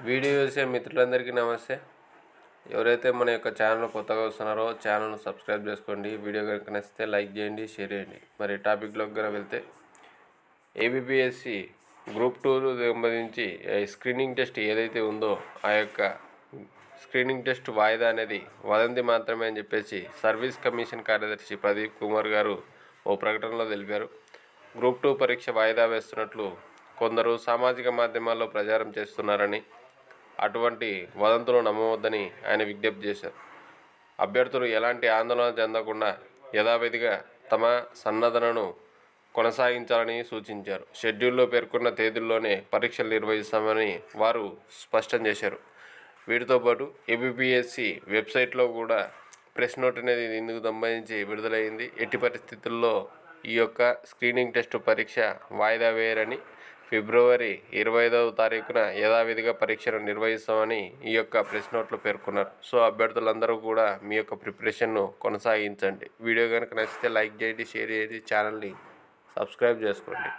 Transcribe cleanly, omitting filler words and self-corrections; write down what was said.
Video చూసే మిత్రులందరికీ నమస్తే. ఎవరైతే మన యొక్క ఛానల్ కొత్తగా వస్తున్నారో ఛానల్ను సబ్స్క్రైబ్ చేసుకోండి. వీడియో కనుక నచ్చితే లైక్ చేయండి, షేర్ చేయండి. మరి టాపిక్లోకి కనుక వెళ్తే ఏబిపిఎస్సి గ్రూప్ 2 సంబంధించి స్క్రీనింగ్ టెస్ట్ ఏదైతే ఉందో ఆ యొక్క స్క్రీనింగ్ టెస్ట్ వాయిదా అనేది వదంతి మాత్రమే అని చెప్పేసి సర్వీస్ కమిషన్ కార్యదర్శి ప్రదీప్ కుమార్ గారు ఓ ప్రకటనలో తెలిపారు. గ్రూప్ 2 పరీక్ష వాయిదా వేస్తున్నట్లు కొందరు సామాజిక మాధ్యమాల్లో ప్రచారం చేస్తున్నారని, అటువంటి వదంతులు నమ్మవద్దని ఆయన విజ్ఞప్తి చేశారు. అభ్యర్థులు ఎలాంటి ఆందోళన చెందకుండా యథావిధిగా తమ సన్నద్ధనను కొనసాగించాలని సూచించారు. షెడ్యూల్లో పేర్కొన్న తేదీల్లోనే పరీక్షలు నిర్వహిస్తామని వారు స్పష్టం చేశారు. వీటితో పాటు ఏబిపిఎస్సి వెబ్సైట్లో కూడా ప్రెస్ నోట్ అనేది ఇందుకు సంబంధించి విడుదలైంది. ఎట్టి పరిస్థితుల్లో ఈ యొక్క స్క్రీనింగ్ టెస్ట్ పరీక్ష వాయిదా వేయరని, ఫిబ్రవరి 25వ తారీఖున యథావిధిగా పరీక్షను నిర్వహిస్తామని ఈ యొక్క ప్రెస్ నోట్లో పేర్కొన్నారు. సో అభ్యర్థులందరూ కూడా మీ యొక్క ప్రిపరేషన్ను కొనసాగించండి. వీడియో కనుక నచ్చితే లైక్ చేయండి, షేర్ చేయండి, ఛానల్ని సబ్స్క్రైబ్ చేసుకోండి.